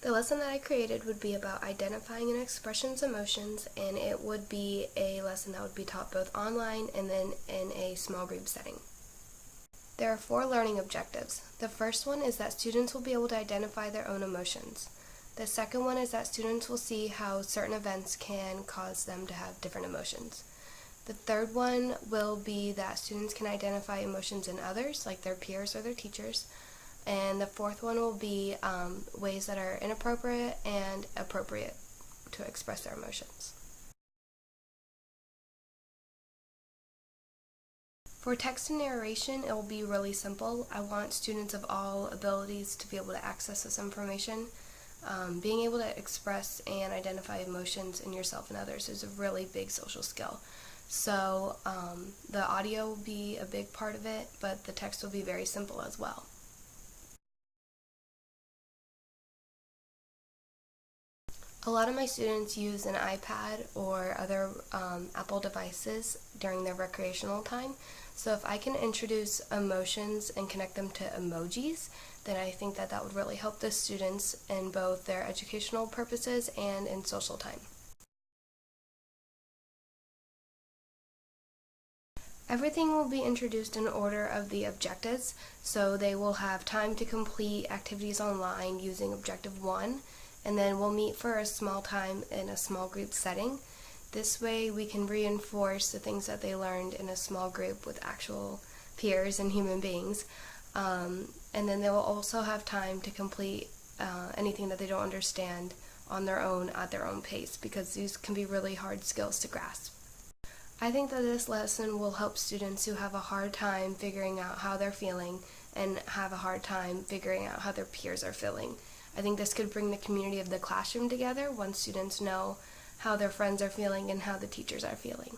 The lesson that I created would be about identifying and expressions emotions, and it would be a lesson that would be taught both online and then in a small group setting. There are 4 learning objectives. The first one is that students will be able to identify their own emotions. The second one is that students will see how certain events can cause them to have different emotions. The third one will be that students can identify emotions in others, like their peers or their teachers. And the fourth one will be ways that are inappropriate and appropriate to express their emotions. For text and narration, it will be really simple. I want students of all abilities to be able to access this information. Being able to express and identify emotions in yourself and others is a really big social skill. So the audio will be a big part of it, but the text will be very simple as well. A lot of my students use an iPad or other Apple devices during their recreational time. So if I can introduce emotions and connect them to emojis, then I think that that would really help the students in both their educational purposes and in social time. Everything will be introduced in order of the objectives, so they will have time to complete activities online using Objective 1, and then we'll meet for a small time in a small group setting. This way we can reinforce the things that they learned in a small group with actual peers and human beings. And then they will also have time to complete anything that they don't understand on their own at their own pace, because these can be really hard skills to grasp. I think that this lesson will help students who have a hard time figuring out how they're feeling and have a hard time figuring out how their peers are feeling. I think this could bring the community of the classroom together once students know how their friends are feeling and how the teachers are feeling.